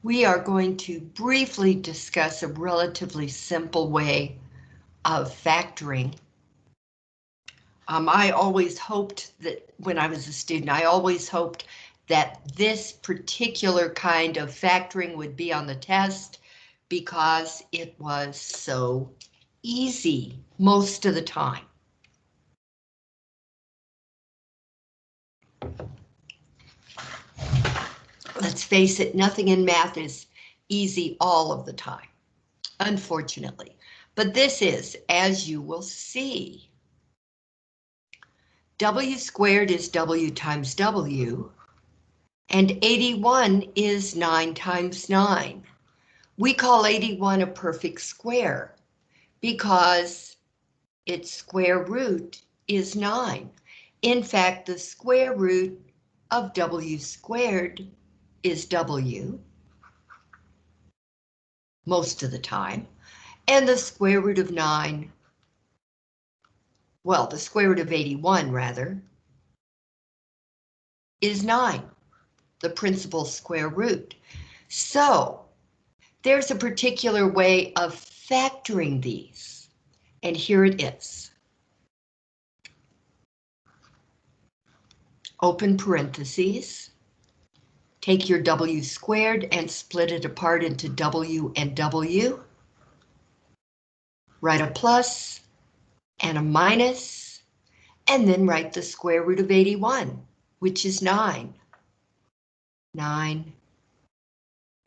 we are going to briefly discuss a relatively simple way of factoring. I always hoped that when I was a student, I always hoped that this particular kind of factoring would be on the test because it was so easy most of the time. Let's face it, nothing in math is easy all of the time, unfortunately. But this is, as you will see, W squared is W times W, and 81 is 9 times 9. We call 81 a perfect square because its square root is 9. In fact, the square root of W squared is W most of the time, and the square root of 9, well, the square root of 81 rather, is 9, the principal square root. So there's a particular way of factoring these, and here it is. Open parentheses. Take your W squared and split it apart into W and W. Write a plus and a minus, and then write the square root of 81, which is 9. 9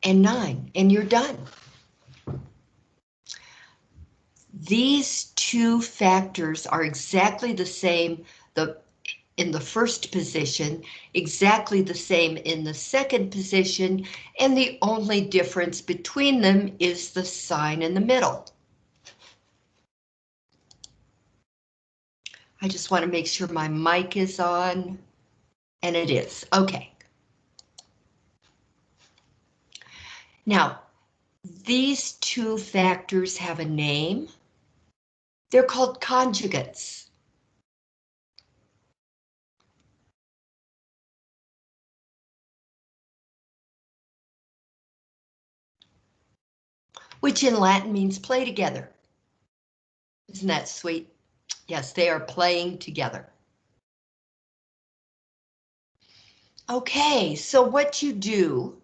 and 9, and you're done. These two factors are exactly the same in the first position, exactly the same in the second position, and the only difference between them is the sign in the middle. I just want to make sure my mic is on, and it is. Okay. Now, these two factors have a name. They're called conjugates. Which in Latin means play together. Isn't that sweet? Yes, they are playing together. Okay, so what you do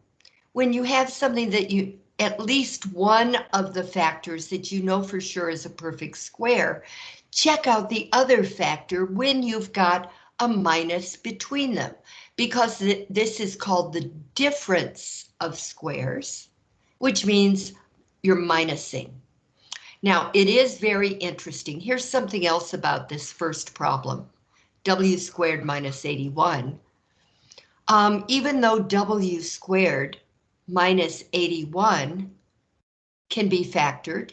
when you have something that you, at least one of the factors that you know for sure is a perfect square, check out the other factor when you've got a minus between them, because this is called the difference of squares, which means you're minusing. Now, it is very interesting. Here's something else about this first problem, W squared minus 81. Even though W squared minus 81 can be factored,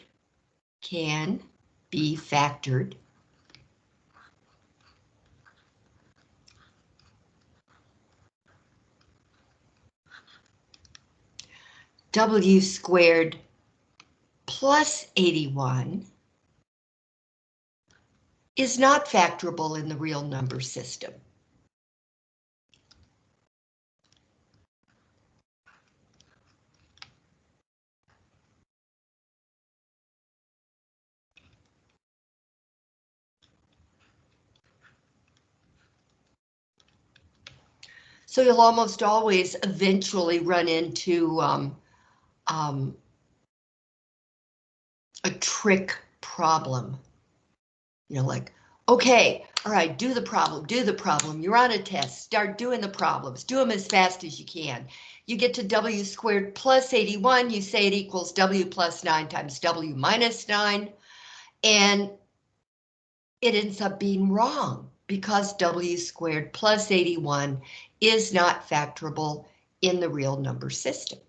W squared plus 81 is not factorable in the real number system. So you'll almost always eventually run into a trick problem. You know, like, okay, all right, do the problem. You're on a test, start doing the problems, do them as fast as you can. You get to W squared plus 81, you say it equals W plus 9 times W minus 9, and it ends up being wrong because W squared plus 81 is not factorable in the real number system.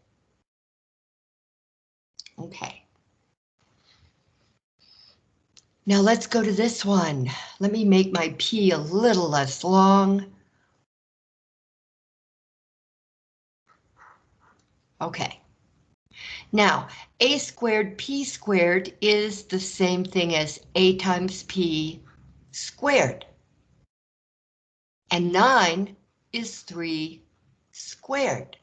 Okay. Now let's go to this one. Let me make my P a little less long. Okay. Now, A squared P squared is the same thing as A times P squared. And 9 is 3 squared.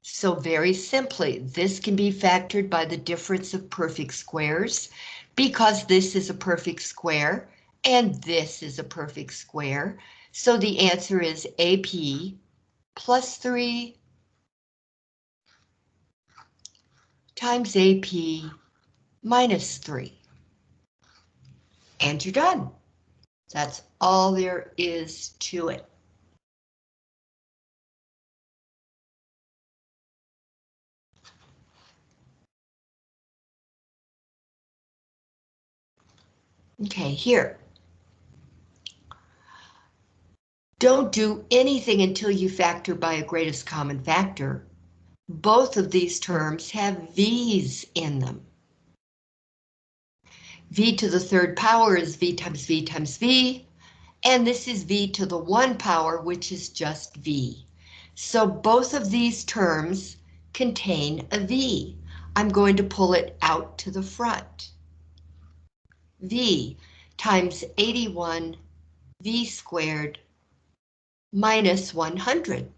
So very simply, this can be factored by the difference of perfect squares because this is a perfect square and this is a perfect square. So the answer is AP plus 3 times AP minus 3. And you're done. That's all there is to it. Okay, here. Don't do anything until you factor by a greatest common factor. Both of these terms have V's in them. V to the third power is V times V times V, and this is V to the 1 power, which is just V. So both of these terms contain a V. I'm going to pull it out to the front. V times 81 V squared minus 100.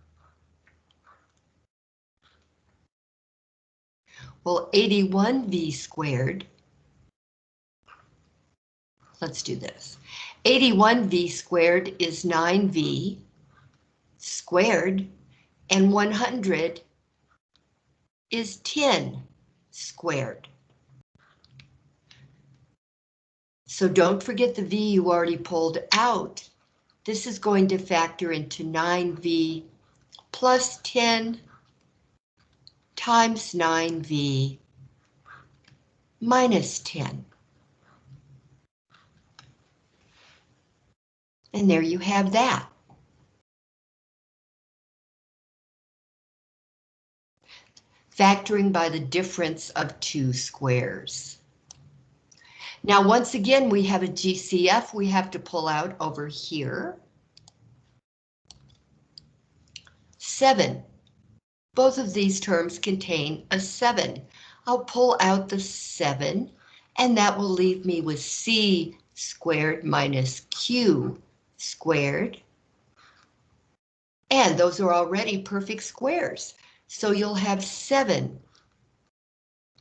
Well, 81 V squared, let's do this. 81 V squared is 9V squared, and 100 is 10 squared. So don't forget the V you already pulled out. This is going to factor into 9V plus 10 times 9V minus 10. And there you have that. Factoring by the difference of two squares. Now, once again, we have a GCF we have to pull out over here. 7. Both of these terms contain a 7. I'll pull out the 7, and that will leave me with C squared minus Q squared. And those are already perfect squares. So you'll have 7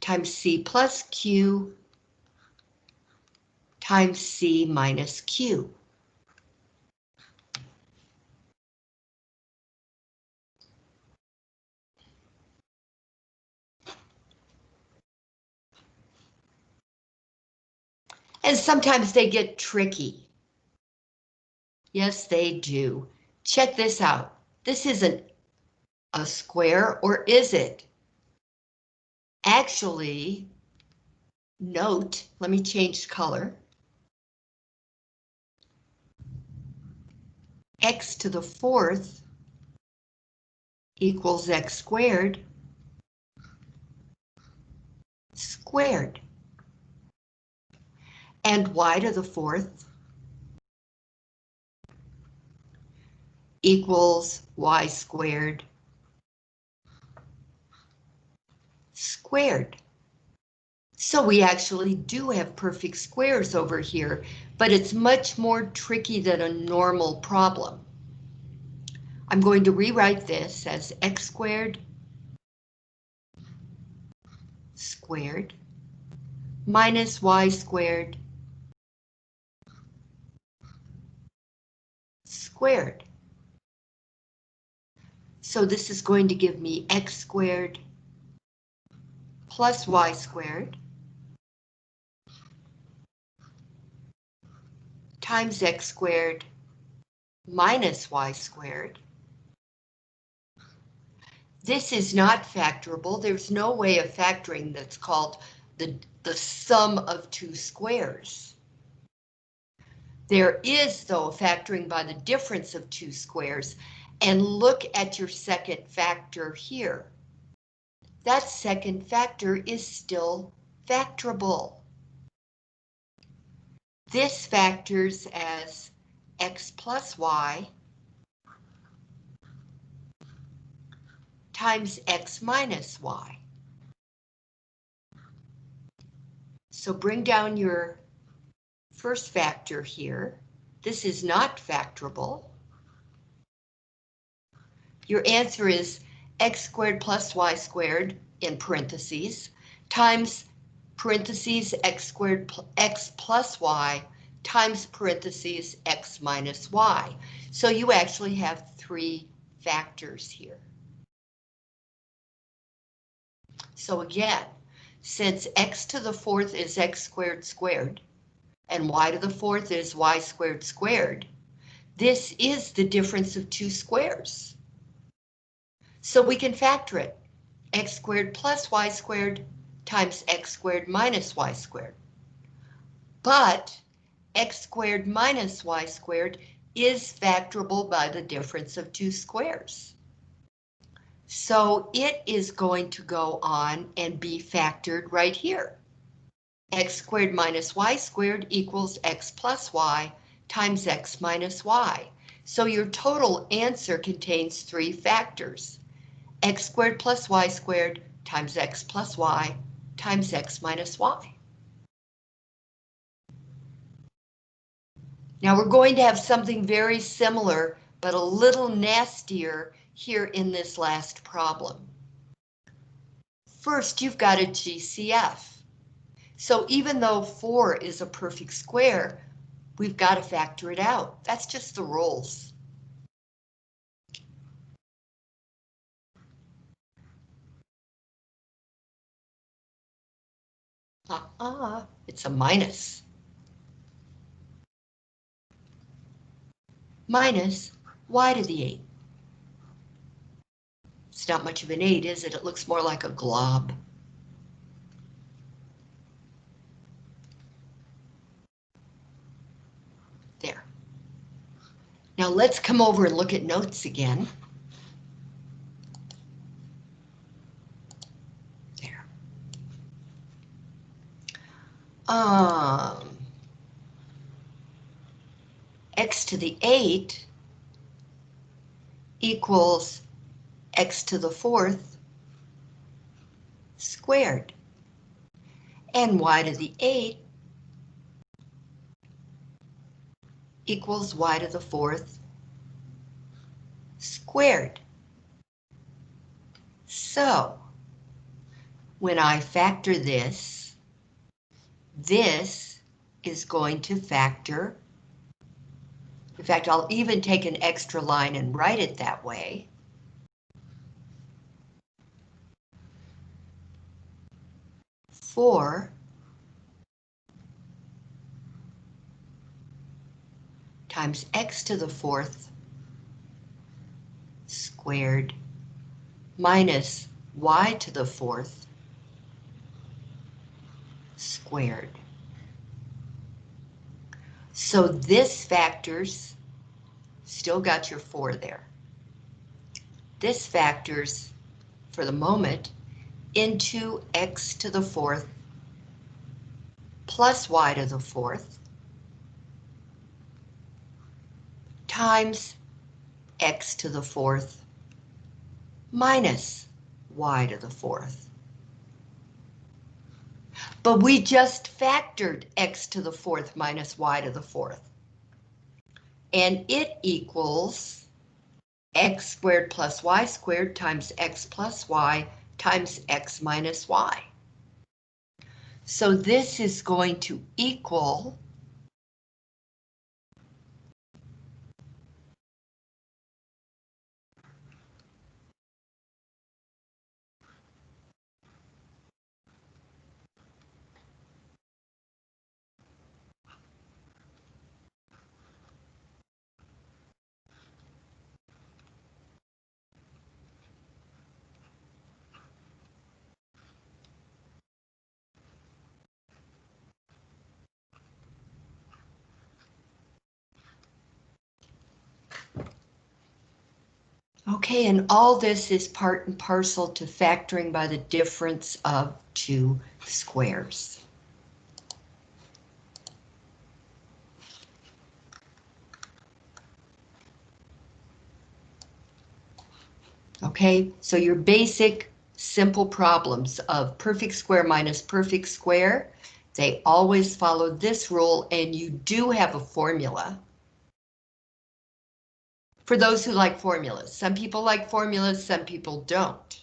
times C plus Q times C minus Q. And sometimes they get tricky. Yes, they do. Check this out. This isn't a square, or is it? Actually, note, let me change color. X to the 4th equals x squared squared. And y to the 4th equals y squared squared. So we actually do have perfect squares over here, but it's much more tricky than a normal problem. I'm going to rewrite this as x squared squared minus y squared squared. So this is going to give me x squared plus y squared times x squared minus y squared. This is not factorable. There's no way of factoring that's called the sum of two squares. There is, though, factoring by the difference of two squares. And look at your second factor here. That second factor is still factorable. This factors as x plus y times x minus y. So bring down your first factor here. This is not factorable. Your answer is x squared plus y squared in parentheses times parentheses x squared x plus y times parentheses x minus y. So you actually have three factors here. So again, since x to the fourth is x squared squared, and y to the fourth is y squared squared, this is the difference of two squares. So we can factor it. X squared plus y squared times x squared minus y squared. But x squared minus y squared is factorable by the difference of two squares. So it is going to go on and be factored right here. X squared minus y squared equals x plus y times x minus y. So your total answer contains three factors. X squared plus y squared times x plus y times x minus y. Now we're going to have something very similar, but a little nastier here in this last problem. First, you've got a GCF. So even though 4 is a perfect square, we've got to factor it out. That's just the rules. It's a minus. Minus y to the 8. It's not much of an 8, is it? It looks more like a glob. There. Now let's come over and look at notes again. There. X to the 8 equals x to the fourth squared. And y to the 8 equals y to the fourth squared. So when I factor this, this is going to factor. In fact, I'll even take an extra line and write it that way. Four times x to the fourth squared minus y to the fourth squared. So this factors, still got your 4 there. This factors, for the moment, into x to the fourth plus y to the fourth times x to the fourth minus y to the fourth. But we just factored x to the fourth minus y to the fourth. And it equals x squared plus y squared times x plus y times x minus y. So this is going to equal okay, and all this is part and parcel to factoring by the difference of two squares. Okay, so your basic simple problems of perfect square minus perfect square, they always follow this rule, and you do have a formula. For those who like formulas. Some people like formulas, some people don't.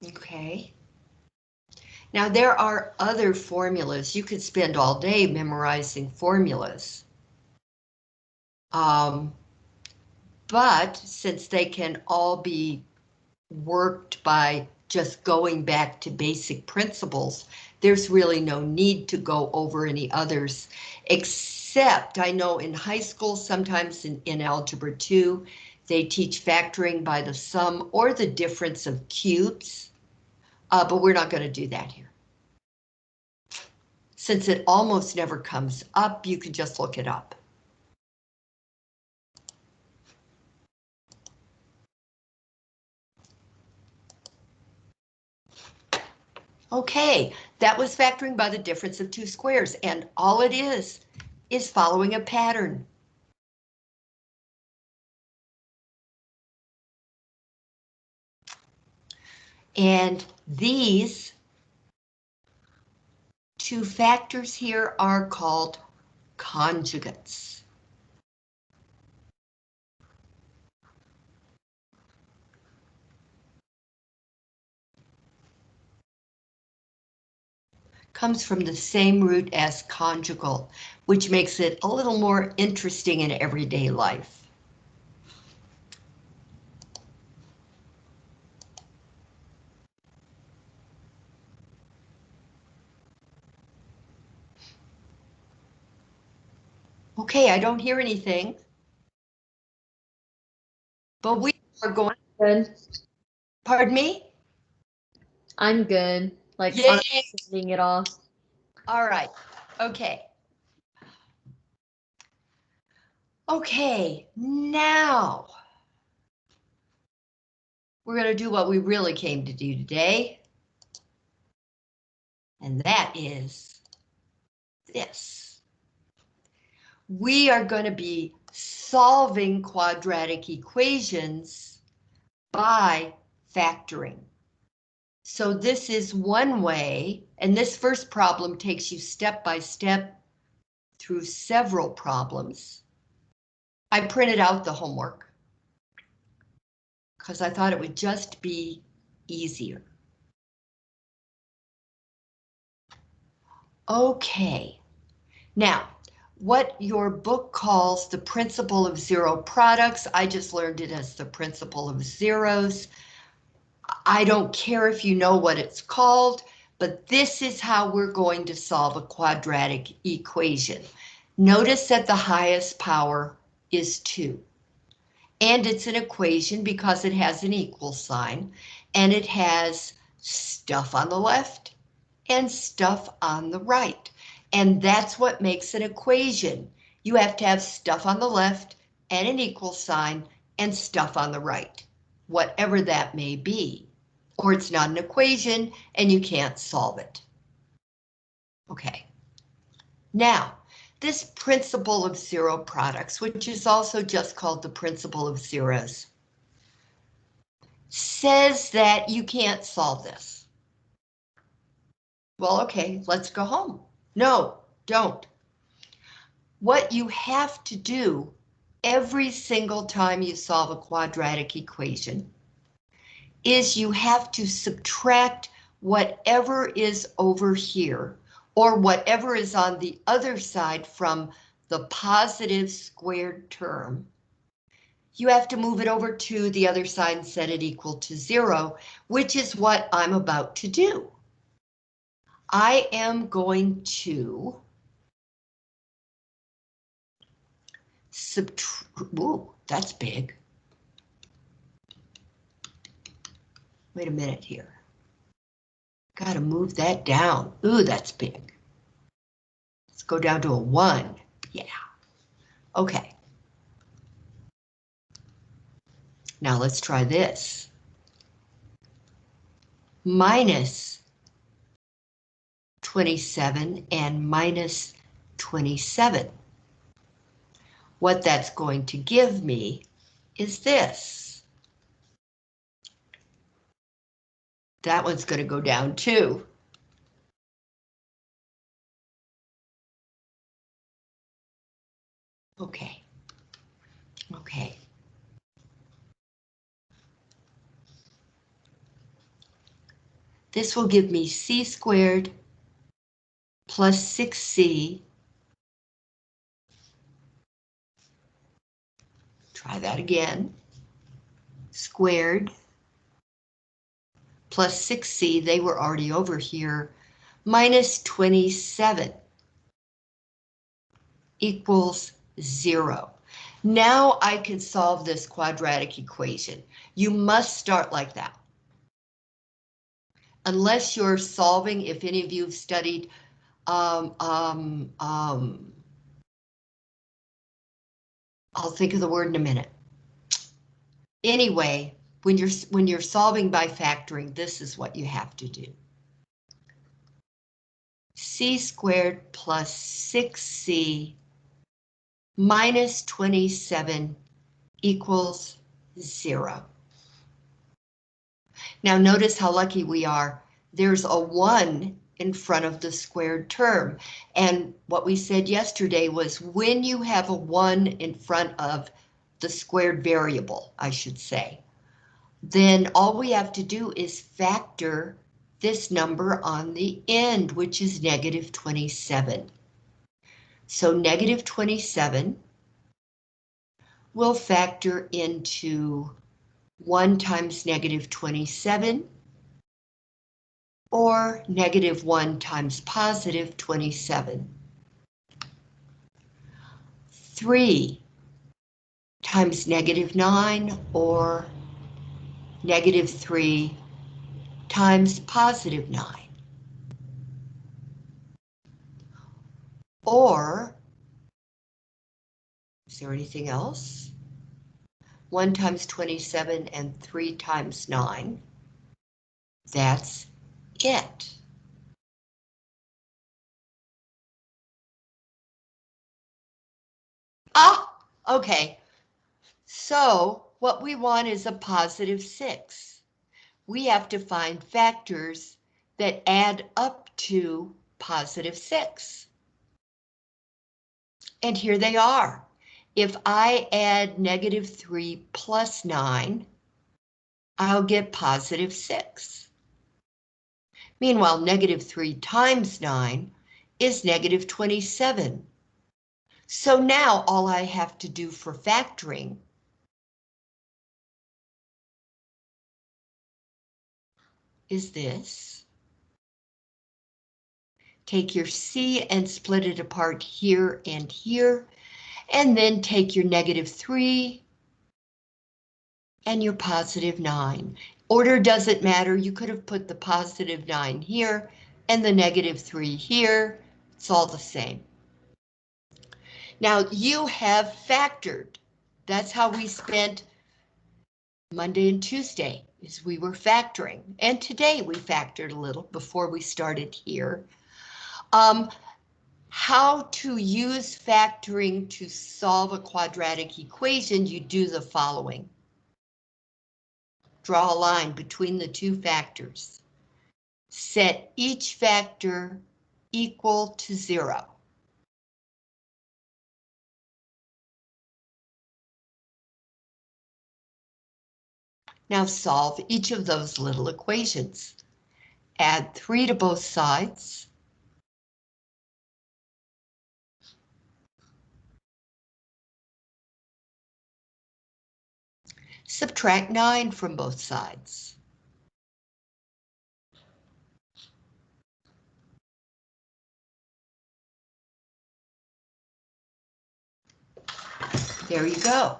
Okay. Now there are other formulas. You could spend all day memorizing formulas. But since they can all be worked by just going back to basic principles, there's really no need to go over any others, except I know in high school, sometimes in Algebra 2, they teach factoring by the sum or the difference of cubes, but we're not going to do that here. Since it almost never comes up, you can just look it up. Okay, that was factoring by the difference of two squares, and all it is following a pattern. And these two factors here are called conjugates. Comes from the same root as conjugal, which makes it a little more interesting in everyday life. Okay, I don't hear anything. But we are going. Good. Pardon me? I'm good. Like, Yay! I'm sending it off. All right. Okay. Okay, now we're going to do what we really came to do today. And that is this. We are going to be solving quadratic equations by factoring. So this is one way, and this first problem takes you step by step through several problems. I printed out the homework because I thought it would just be easier. Okay, now what your book calls the principle of zero products, I just learned it as the principle of zeros. I don't care if you know what it's called, but this is how we're going to solve a quadratic equation. Notice that the highest power is 2. And it's an equation because it has an equal sign, and it has stuff on the left and stuff on the right. And that's what makes an equation. You have to have stuff on the left and an equal sign and stuff on the right, whatever that may be. Or it's not an equation and you can't solve it. Okay. Now, this principle of zero products, which is also just called the principle of zeros, says that you can't solve this. Well, okay, let's go home. No, don't. What you have to do every single time you solve a quadratic equation is you have to subtract whatever is over here or whatever is on the other side from the positive squared term. You have to move it over to the other side and set it equal to 0, which is what I'm about to do. I am going to subtract, ooh, that's big. Wait a minute here. Gotta move that down. Ooh, that's big. Let's go down to a 1. Yeah. Okay. Now let's try this. Minus 27 and minus 27. What that's going to give me is this. That one's going to go down too. Okay. Okay. This will give me c squared plus 6c. Try that again. Squared plus 6c, they were already over here, minus 27 equals 0. Now I can solve this quadratic equation. You must start like that. Unless you're solving, if any of you have studied I'll think of the word in a minute. Anyway, when you're solving by factoring, this is what you have to do. C squared plus 6c minus 27 equals 0. Now notice how lucky we are. There's a 1 in front of the squared term. And what we said yesterday was when you have a 1 in front of the squared variable, I should say, then all we have to do is factor this number on the end, which is negative 27. So negative 27 will factor into 1 times negative 27, or negative 1 times positive 27. 3 times negative 9, or negative 3 times positive 9. Or, is there anything else? 1 times 27 and 3 times 9. That's it. Ah, okay. So what we want is a positive 6. We have to find factors that add up to positive 6. And here they are. If I add negative 3 plus 9, I'll get positive 6. Meanwhile, negative 3 times 9 is negative 27. So now all I have to do for factoring is this. Take your C and split it apart here and here, and then take your negative 3 and your positive 9. Order doesn't matter. You could have put the positive 9 here and the negative 3 here. It's all the same. Now you have factored. That's how we spent Monday and Tuesday, is we were factoring. And today we factored a little before we started here. How to use factoring to solve a quadratic equation, you do the following. Draw a line between the two factors. Set each factor equal to 0. Now solve each of those little equations. Add 3 to both sides. Subtract 9 from both sides. There you go.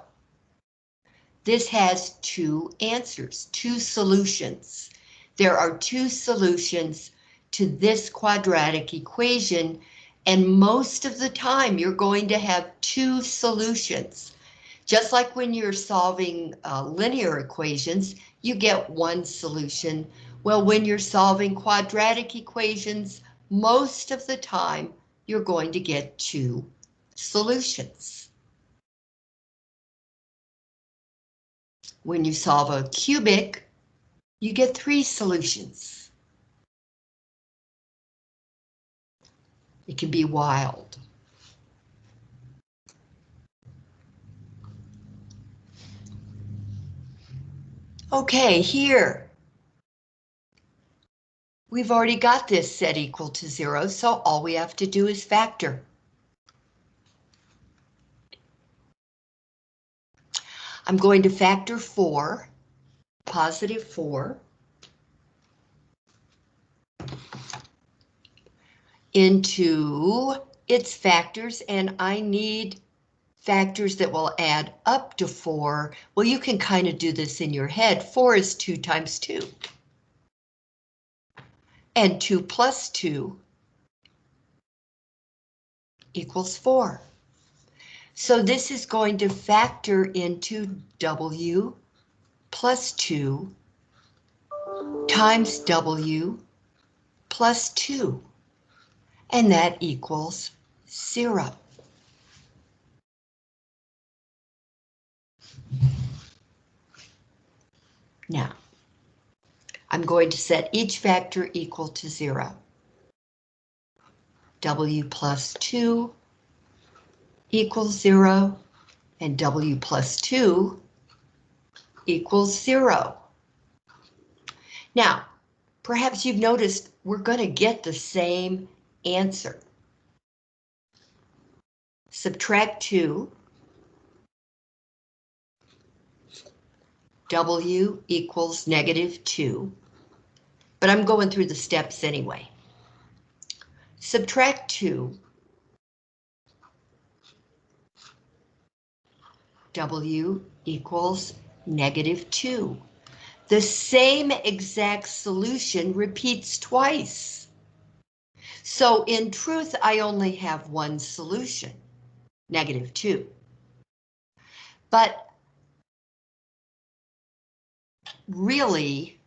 This has 2 answers, 2 solutions. There are 2 solutions to this quadratic equation, and most of the time you're going to have 2 solutions. Just like when you're solving linear equations, you get 1 solution. Well, when you're solving quadratic equations, most of the time you're going to get 2 solutions. When you solve a cubic, you get 3 solutions. It can be wild. Okay, here. We've already got this set equal to 0, so all we have to do is factor. I'm going to factor 4, positive 4, into its factors, and I need factors that will add up to 4. Well, you can kind of do this in your head. 4 is 2 times 2. And 2 plus 2 equals 4. So this is going to factor into W plus 2 times W plus 2. And that equals 0. Now, I'm going to set each factor equal to 0. W plus 2 equals 0, and W plus 2 equals 0. Now, perhaps you've noticed we're going to get the same answer. Subtract 2, W equals negative 2, but I'm going through the steps anyway. Subtract 2, W equals negative 2. The same exact solution repeats twice. So in truth, I only have one solution, negative 2. But really,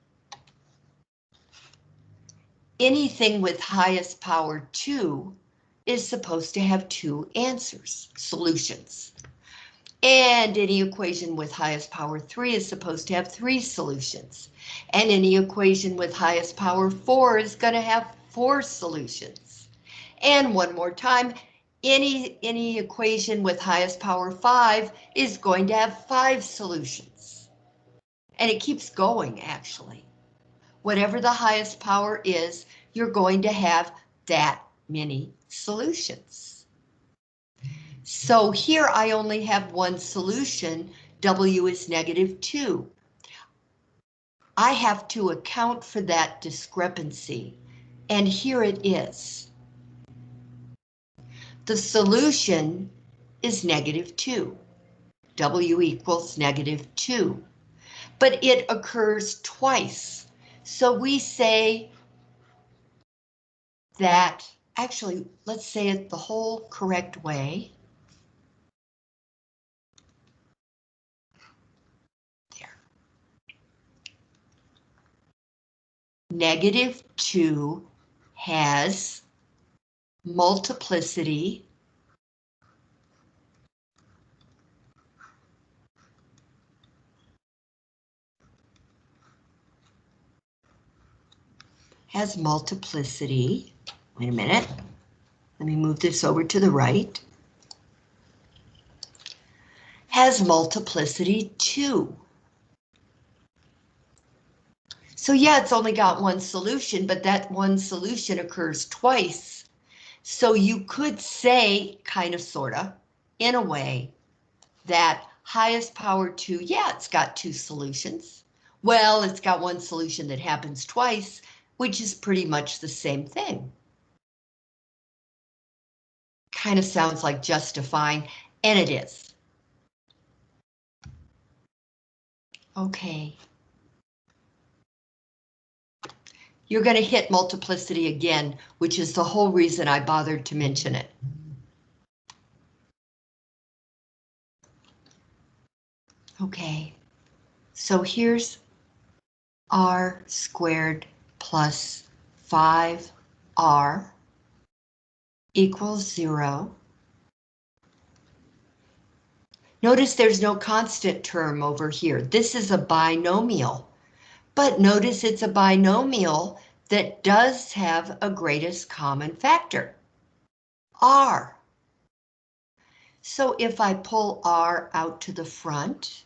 anything with highest power 2 is supposed to have 2 answers, solutions. And any equation with highest power 3 is supposed to have 3 solutions. And any equation with highest power 4 is going to have 4 solutions. And one more time, any equation with highest power 5 is going to have 5 solutions. And it keeps going, actually. Whatever the highest power is, you're going to have that many solutions. So here I only have one solution, W is negative 2. I have to account for that discrepancy, and here it is. The solution is negative 2. W equals negative 2, but it occurs twice. So we say that, actually, let's say it the whole correct way. Negative 2 has multiplicity wait a minute, let me move this over to the right, has multiplicity 2. So yeah, it's only got one solution, but that one solution occurs twice. So you could say, kind of, sorta, in a way, that highest power 2, yeah, it's got 2 solutions. Well, it's got one solution that happens twice, which is pretty much the same thing. Kind of sounds like justifying, and it is. Okay. You're going to hit multiplicity again, which is the whole reason I bothered to mention it. Okay, so here's r squared plus 5 r equals 0. Notice there's no constant term over here. This is a binomial, but notice it's a binomial that does have a greatest common factor, r. So if I pull r out to the front,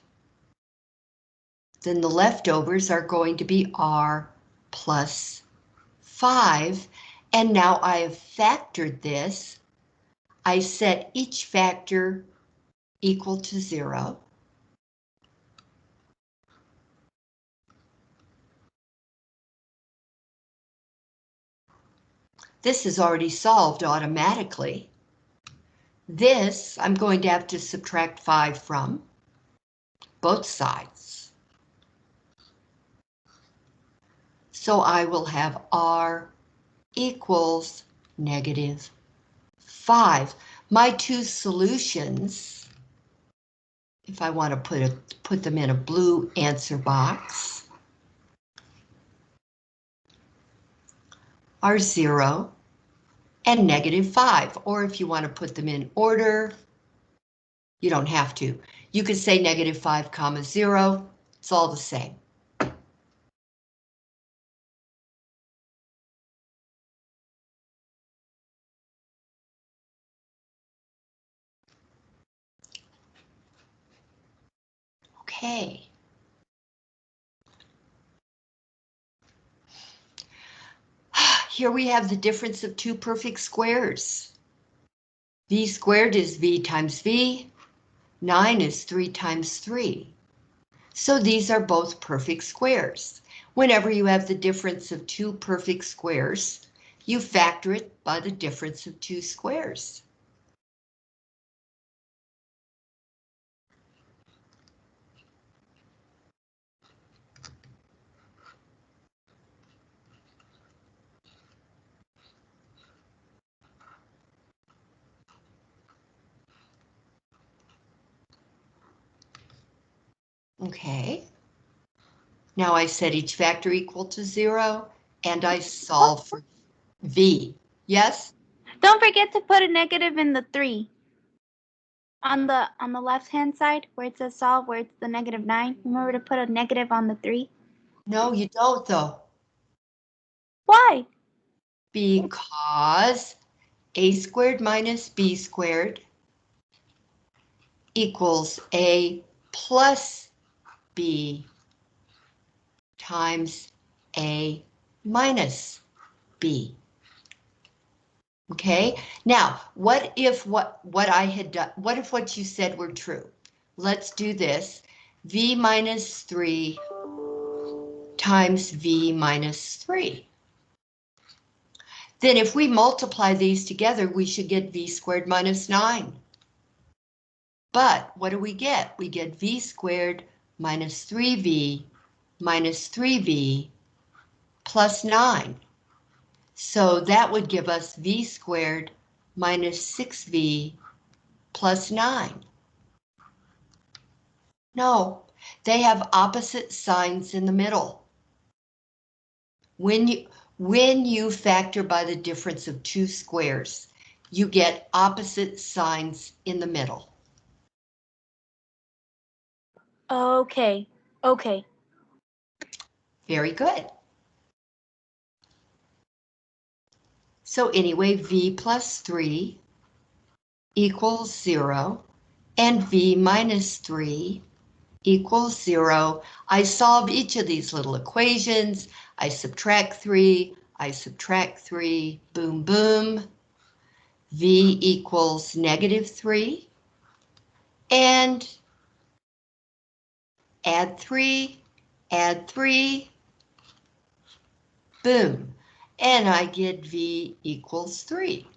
then the leftovers are going to be r plus 5. And now I have factored this. I set each factor equal to 0. This is already solved automatically. This I'm going to have to subtract 5 from both sides. So I will have r equals negative 5. My two solutions, if I want to put them in a blue answer box, are 0 and negative 5. Or if you want to put them in order, you don't have to. You could say negative 5 comma 0. It's all the same. Okay. Here we have the difference of two perfect squares. V squared is V times V. 9 is 3 times 3. So these are both perfect squares. Whenever you have the difference of two perfect squares, you factor it by the difference of two squares. Okay. Now I set each factor equal to 0, and I solve for V. Yes? Don't forget to put a negative in the 3. On the left hand side where it says solve, where it's the negative 9. Remember to put a negative on the 3. No, you don't though. Why? Because a squared minus b squared equals a plus b times a minus b. Okay, now what if what I had done, what if what you said were true? Let's do this. V minus 3 times V minus 3. Then if we multiply these together, we should get V squared minus 9. But what do we get? We get V squared minus 3V minus 3V plus 9. So that would give us V squared minus 6V plus 9. No, they have opposite signs in the middle. When you factor by the difference of two squares, you get opposite signs in the middle. Okay. Okay. Very good. So anyway, V plus 3 equals 0, and V minus 3 equals 0. I solve each of these little equations. I subtract 3, I subtract 3, boom, boom. V equals negative 3, and add 3, boom. And I get V equals 3.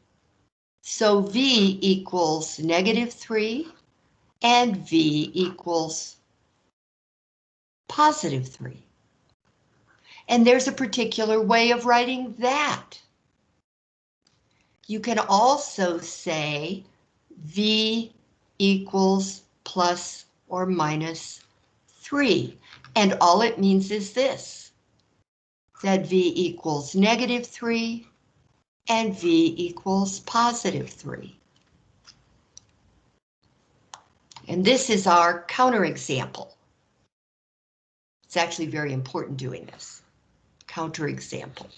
So V equals negative 3, and V equals positive 3. And there's a particular way of writing that. You can also say V equals plus or minus 3. And all it means is this, that V equals negative 3 and v equals positive 3. And this is our counterexample. It's actually very important doing this. Counterexample.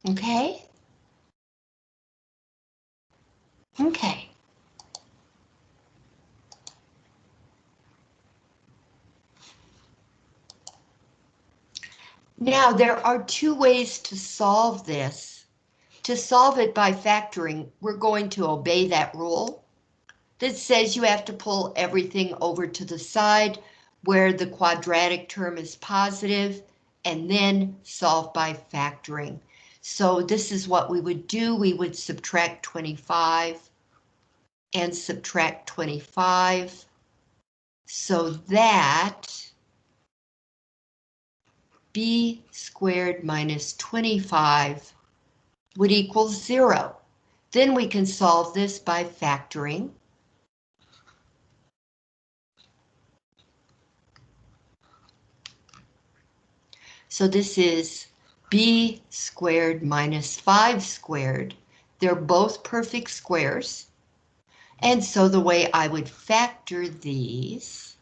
Okay? Okay. Now, there are two ways to solve this. To solve it by factoring, we're going to obey that rule that says you have to pull everything over to the side where the quadratic term is positive and then solve by factoring. So this is what we would do. We would subtract 25 and subtract 25 so that b squared minus 25 would equal 0. Then we can solve this by factoring. So this is b squared minus 5 squared. They're both perfect squares. And so the way I would factor these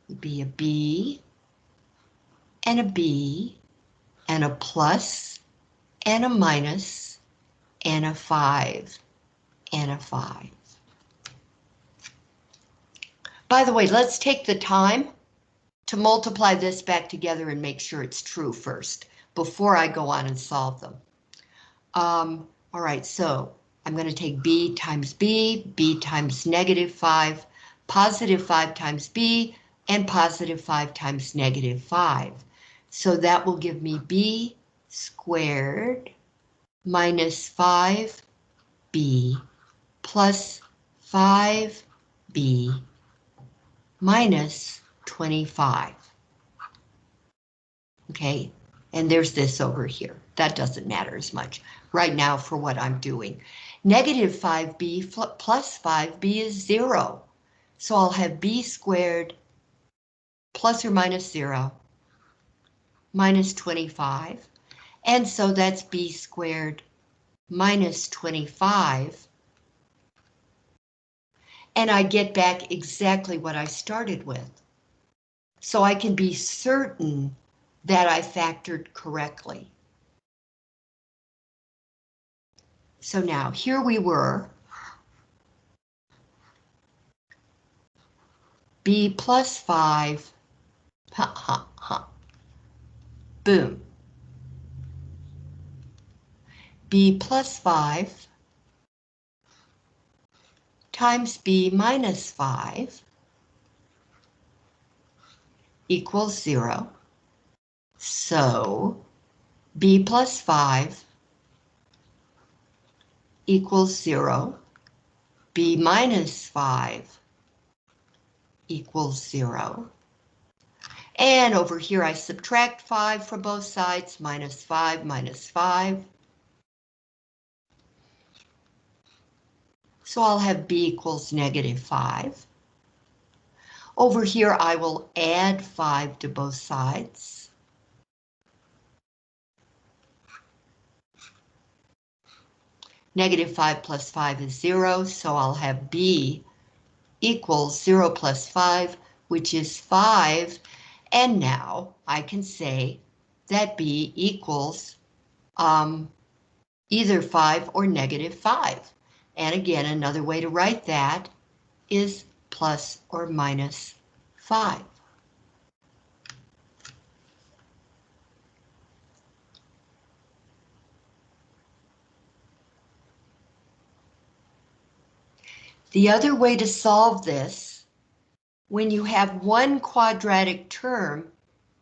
would be a b and a b and a plus and a minus and a 5 and a 5. By the way, let's take the time to multiply this back together and make sure it's true first, before I go on and solve them. All right, so I'm going to take b times b times negative 5, positive 5 times b, and positive 5 times negative 5. So that will give me b squared minus 5b plus 5b minus 25. Okay, and there's this over here. That doesn't matter as much right now for what I'm doing. Negative 5b plus 5b is 0. So I'll have b squared plus or minus 0 minus 25. And so that's b squared minus 25. And I get back exactly what I started with. So I can be certain that I factored correctly. So now here we were. B plus 5. Ha ha ha. Boom. B plus 5 times b minus 5 equals 0. So b plus 5 equals 0. B minus 5 equals 0. And over here I subtract 5 from both sides, minus 5 minus 5. So I'll have b equals negative 5. Over here I will add 5 to both sides. Negative 5 plus 5 is 0, so I'll have b equals 0 plus 5, which is 5. And now I can say that b equals either 5 or negative 5. And again, another way to write that is plus or minus 5. The other way to solve this, when you have one quadratic term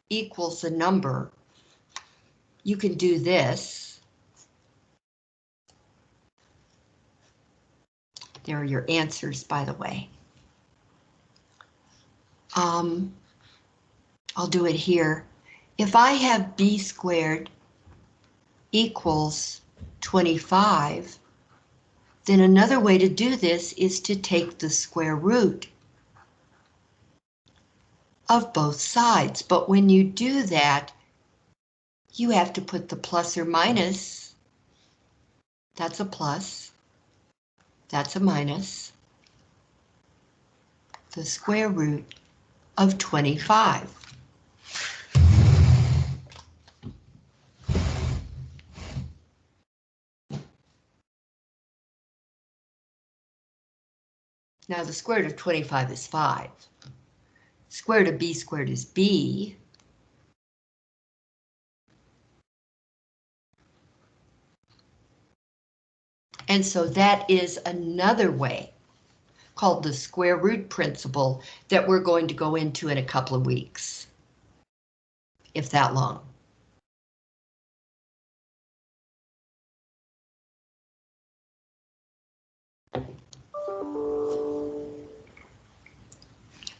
equals a number, you can do this. There are your answers, by the way. I'll do it here. If I have b squared equals 25, then another way to do this is to take the square root of both sides. But when you do that, you have to put the plus or minus. That's a plus. That's a minus. The square root of 25. Now the square root of 25 is 5. Square root of b squared is b. And so that is another way, called the square root principle, that we're going to go into in a couple of weeks, if that long.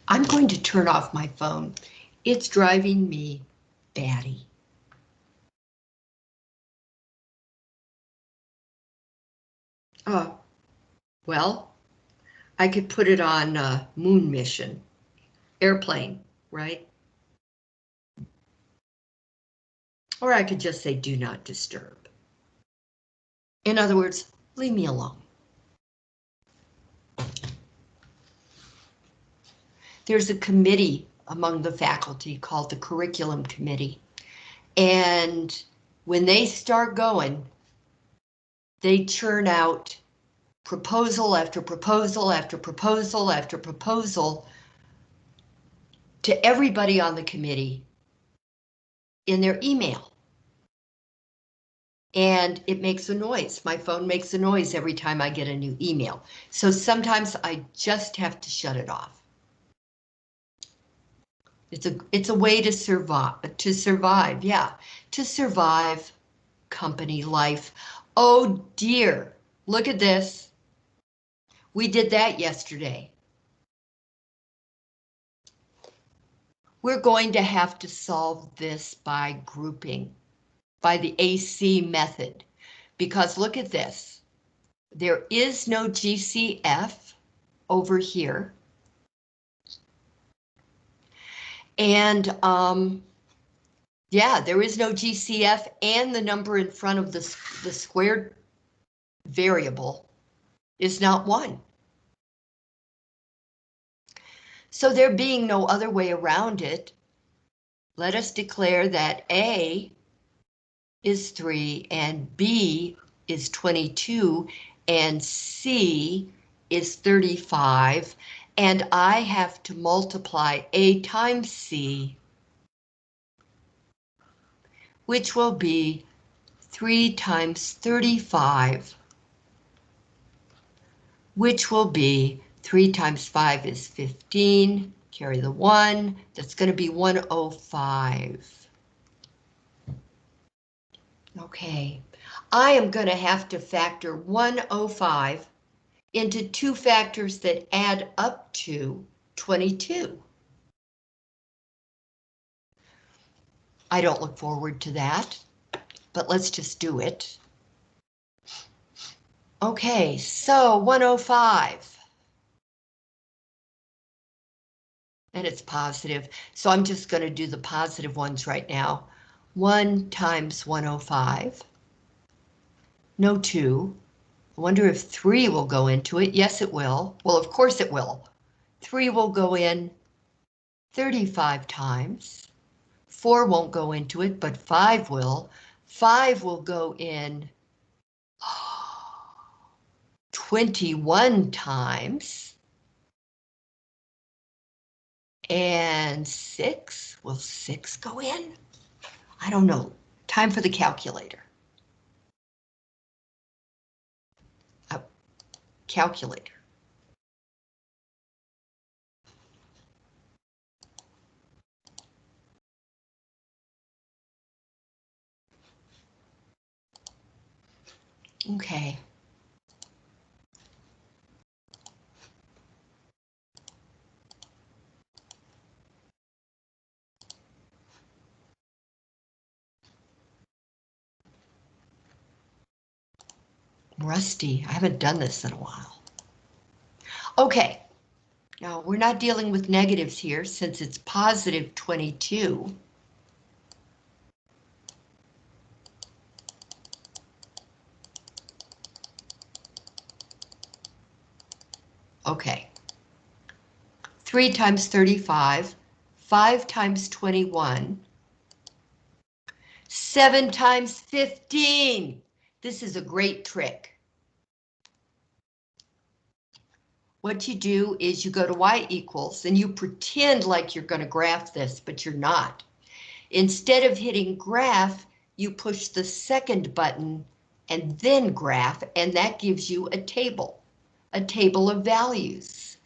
I'm going to turn off my phone. It's driving me batty. Oh, well, I could put it on moon mission, airplane, right? Or I could just say do not disturb. In other words, leave me alone. There's a committee among the faculty called the curriculum committee. And when they start going, they churn out proposal after proposal after proposal after proposal to everybody on the committee in their email. And it makes a noise. My phone makes a noise every time I get a new email. So sometimes I just have to shut it off. It's a way to survive, yeah, to survive company life. Oh dear, look at this. We did that yesterday. We're going to have to solve this by grouping, by the AC method, because look at this. There is no GCF over here. And yeah, there is no GCF, and the number in front of the squared variable is not 1. So there being no other way around it, let us declare that A is 3 and B is 22 and C is 35, and I have to multiply A times C, which will be 3 times 35, which will be 3 times 5 is 15, carry the 1, that's going to be 105. Okay, I am going to have to factor 105 into two factors that add up to 22. I don't look forward to that, but let's just do it. Okay, so 105. And it's positive, so I'm just going to do the positive ones right now. 1 times 105. No 2. I wonder if 3 will go into it. Yes, it will. Well, of course it will. 3 will go in 35 times. 4 won't go into it, but 5 will. 5 will go in 21 times. And 6, will 6 go in? I don't know. Time for the calculator. Calculator. Okay. I'm rusty. I haven't done this in a while. Okay, now we're not dealing with negatives here since it's positive 22. Okay. 3 times 35, 5 times 21, 7 times 15. This is a great trick. What you do is you go to y equals and you pretend like you're going to graph this, but you're not. Instead of hitting graph, you push the second button and then graph, and that gives you a table of values.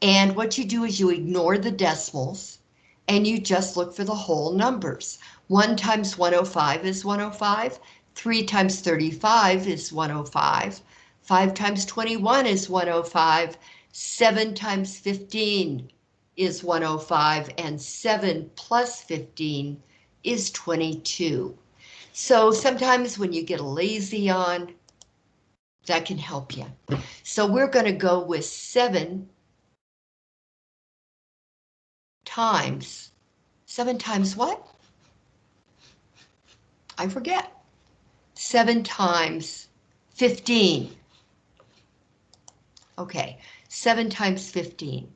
And what you do is you ignore the decimals and you just look for the whole numbers. 1 times 105 is 105. 3 times 35 is 105. 5 times 21 is 105. 7 times 15 is 105. And 7 plus 15 is 22. So sometimes when you get a lazy on, that can help you. So we're going to go with 7 times what? I forget. 7 times 15. Okay, 7 times 15.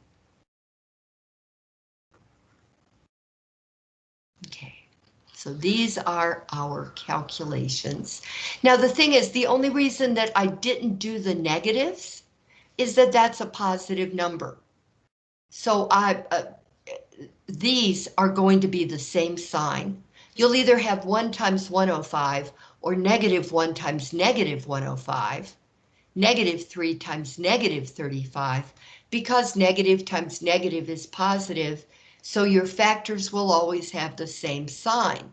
Okay, so these are our calculations. Now the thing is, the only reason that I didn't do the negatives is that that's a positive number. So these are going to be the same sign. You'll either have 1 times 105 or negative 1 times negative 105, negative 3 times negative 35, because negative times negative is positive, so your factors will always have the same sign.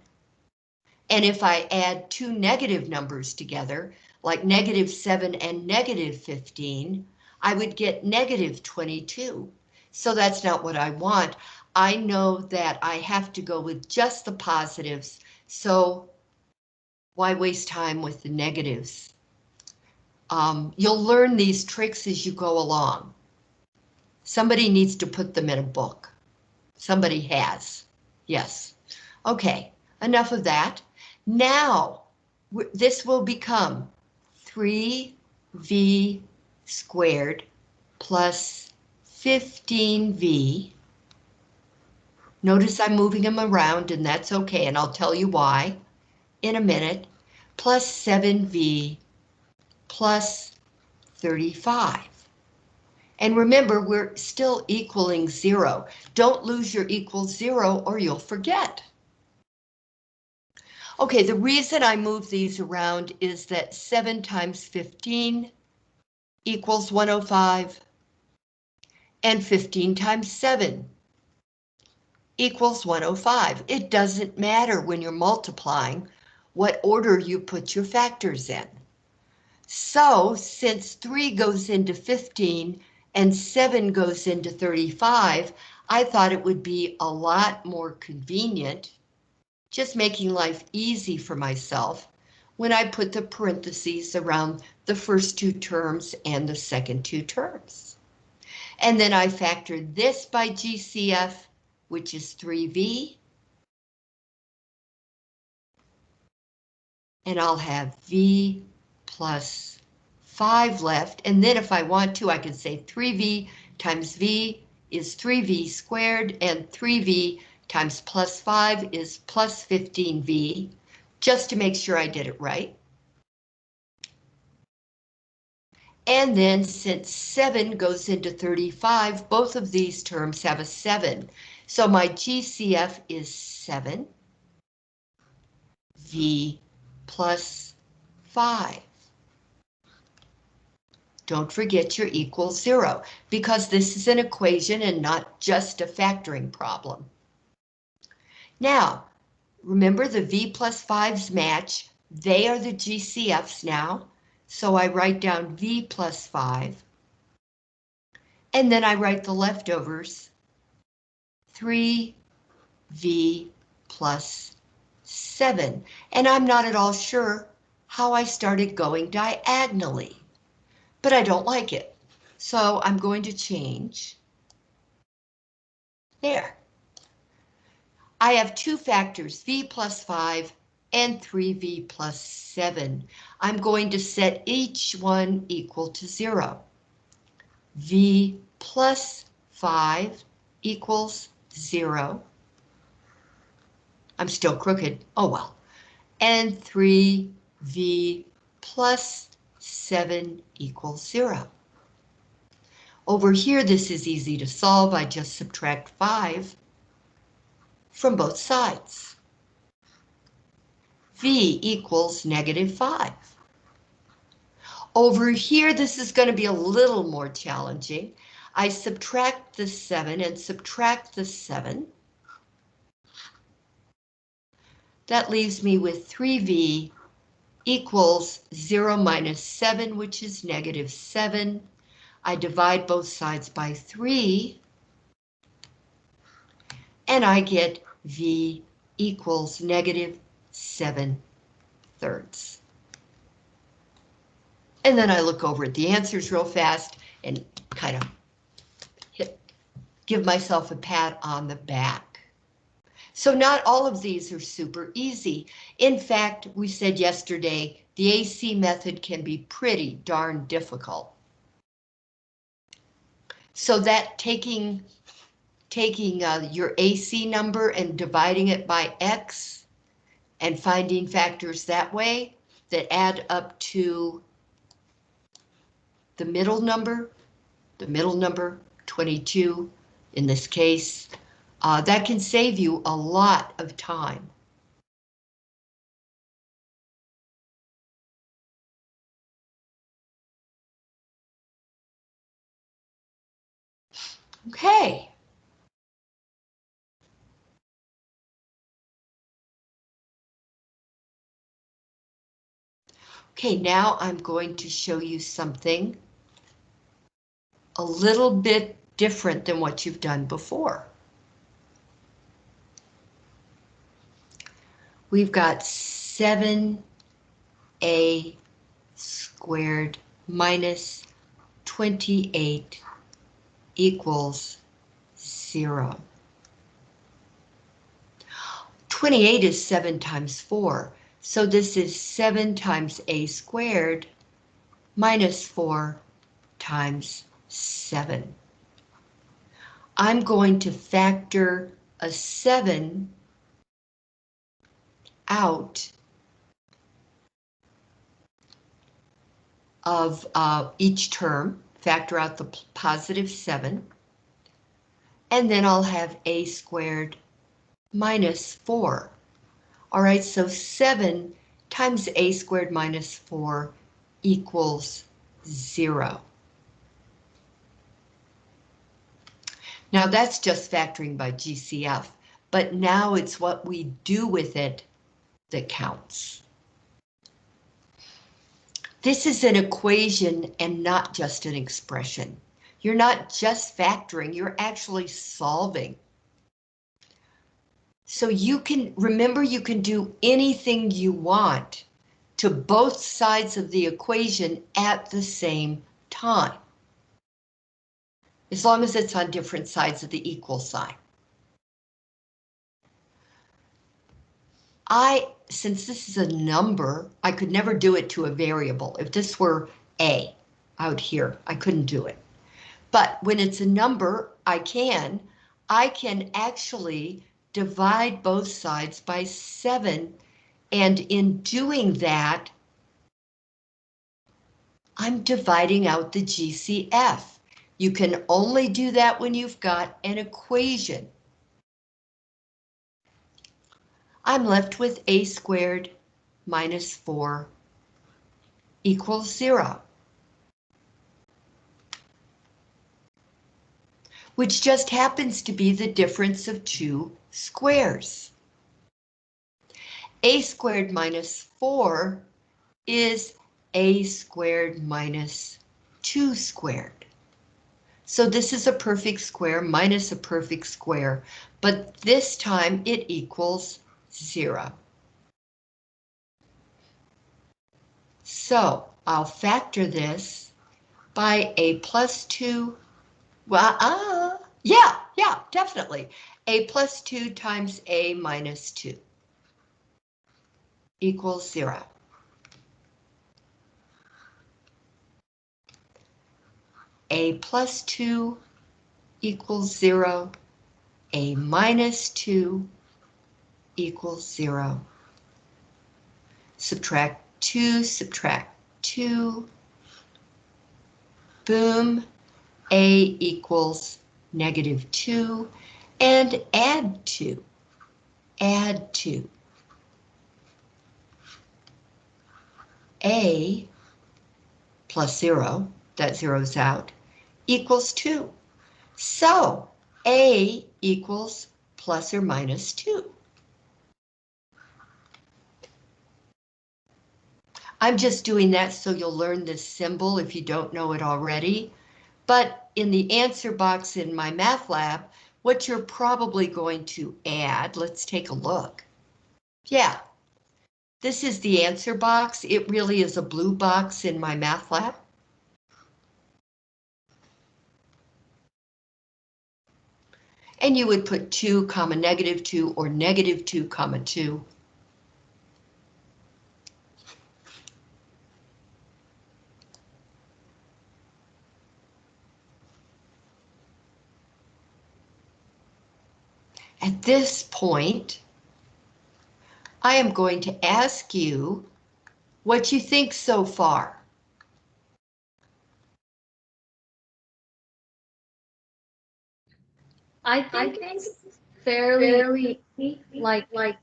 And if I add two negative numbers together, like negative 7 and negative 15, I would get negative 22. So that's not what I want. I know that I have to go with just the positives, so why waste time with the negatives? You'll learn these tricks as you go along. Somebody needs to put them in a book. Somebody has. Yes. Okay, enough of that. Now, this will become 3v squared plus 15v. Notice I'm moving them around, and that's okay, and I'll tell you why in a minute, plus 7v plus 35. And remember, we're still equaling 0. Don't lose your equals 0 or you'll forget. Okay, the reason I move these around is that 7 times 15 equals 105, and 15 times 7 equals 105. It doesn't matter when you're multiplying what order you put your factors in. So since 3 goes into 15 and 7 goes into 35, I thought it would be a lot more convenient, just making life easy for myself, when I put the parentheses around the first two terms and the second two terms. And then I factored this by GCF, which is 3v, and I'll have v plus 5 left, and then if I want to, I can say 3v times v is 3v squared, and 3v times plus 5 is plus 15v, just to make sure I did it right. And then since 7 goes into 35, both of these terms have a 7. So my GCF is 7 v plus 5. Don't forget your equals 0, because this is an equation and not just a factoring problem. Now, remember the v plus 5's match. They are the GCFs now. So I write down v plus 5. And then I write the leftovers. 3v plus 7. And I'm not at all sure how I started going diagonally, but I don't like it. So I'm going to change. There. I have two factors, v plus 5 and 3v plus 7. I'm going to set each one equal to 0. V plus 5 equals 0. I'm still crooked. Oh well. And 3v plus 7 equals 0. Over here, this is easy to solve. I just subtract 5 from both sides. V equals -5. Over here, this is going to be a little more challenging. I subtract the 7 and subtract the 7. That leaves me with 3v equals 0 minus 7, which is -7. I divide both sides by 3, and I get v equals -7/3. And then I look over at the answers real fast and kind of give myself a pat on the back. So not all of these are super easy. In fact, we said yesterday, the AC method can be pretty darn difficult. So that taking your AC number and dividing it by X and finding factors that way that add up to the middle number 22 in this case, that can save you a lot of time. Okay. Okay, now I'm going to show you something a little bit different than what you've done before. We've got 7a squared minus 28 equals 0. 28 is 7 times 4, so this is 7 times a squared minus 4 times 7. I'm going to factor a 7 out of each term, factor out the positive 7, and then I'll have a squared minus 4. All right, so 7 times a squared minus 4 equals 0. Now that's just factoring by GCF, but now it's what we do with it that counts. This is an equation and not just an expression. You're not just factoring, you're actually solving. So you can, remember, you can do anything you want to both sides of the equation at the same time, as long as it's on different sides of the equal sign. Since this is a number, I could never do it to a variable. If this were A out here, I couldn't do it. But when it's a number, I can actually divide both sides by 7, and in doing that, I'm dividing out the GCF. You can only do that when you've got an equation. I'm left with a squared minus 4 equals 0. Which just happens to be the difference of two squares. A squared minus 4 is a squared minus 2 squared. So this is a perfect square minus a perfect square, but this time it equals 0. So I'll factor this by a plus 2. Well, yeah, definitely. A plus 2 times a minus 2 equals 0. A plus 2 equals 0. A minus 2 equals 0. Subtract 2, subtract 2. Boom. A equals negative 2. And add 2. Add 2. A plus 0, that zeroes out, equals 2. So A equals plus or minus 2. I'm just doing that so you'll learn this symbol if you don't know it already. But in the answer box in MyMathLab, what you're probably going to add, let's take a look. Yeah, this is the answer box. It really is a blue box in MyMathLab. And you would put 2 comma negative 2 or negative 2 comma 2. At this point, I am going to ask you what you think so far. I think it's fairly easy, like the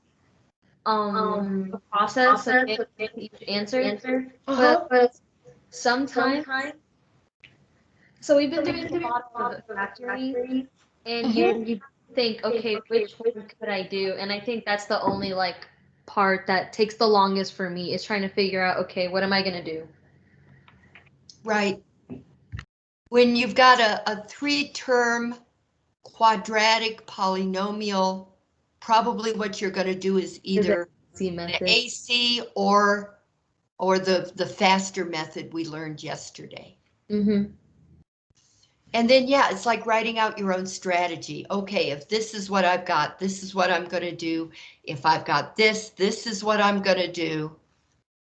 process of getting each answer. But sometimes, so we've been doing a lot of factoring, and you think, okay, which one could I do? And I think that's the only like part that takes the longest for me is trying to figure out, okay, what am I gonna do? Right. When you've got a 3-term quadratic polynomial, probably what you're going to do is either the AC or the faster method we learned yesterday. Mm-hmm. And then, yeah, it's like writing out your own strategy. Okay, if this is what I've got, this is what I'm going to do. If I've got this, this is what I'm going to do.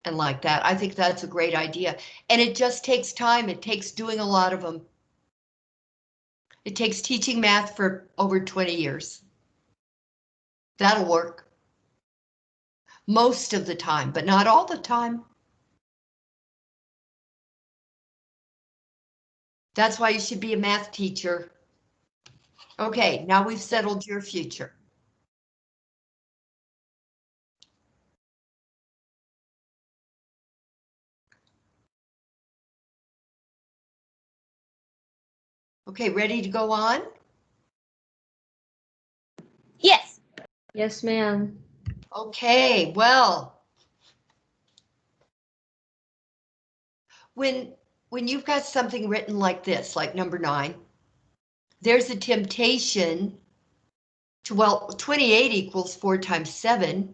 And like that, I think that's a great idea. And it just takes time. It takes doing a lot of them. It takes teaching math for over 20 years. That'll work. Most of the time, but not all the time. That's why you should be a math teacher. Okay, now we've settled your future. Okay, ready to go on? Yes. Yes, ma'am. Okay, well, when you've got something written like this, like number 9, there's a temptation to, well, 28 equals 4 times 7,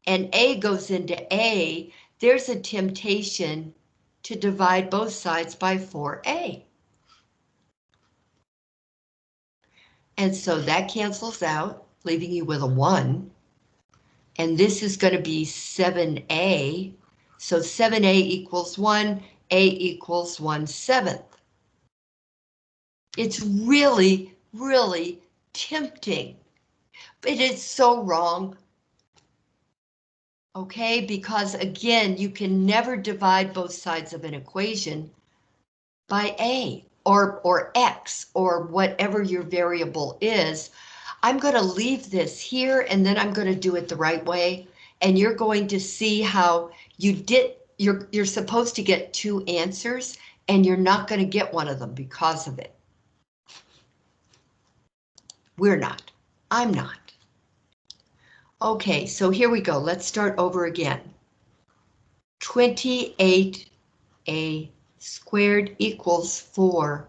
and A goes into A, there's a temptation to divide both sides by 4A. And so that cancels out, leaving you with a 1. And this is going to be 7A. So 7A equals 1, A equals 1/7. It's really, really tempting, but it's so wrong. Okay, because again, you can never divide both sides of an equation by A or X or whatever your variable is. I'm going to leave this here and then I'm going to do it the right way. And you're going to see how you're supposed to get 2 answers and you're not going to get one of them because of it. We're not. I'm not. Okay, so here we go. Let's start over again. 28A squared equals 4A.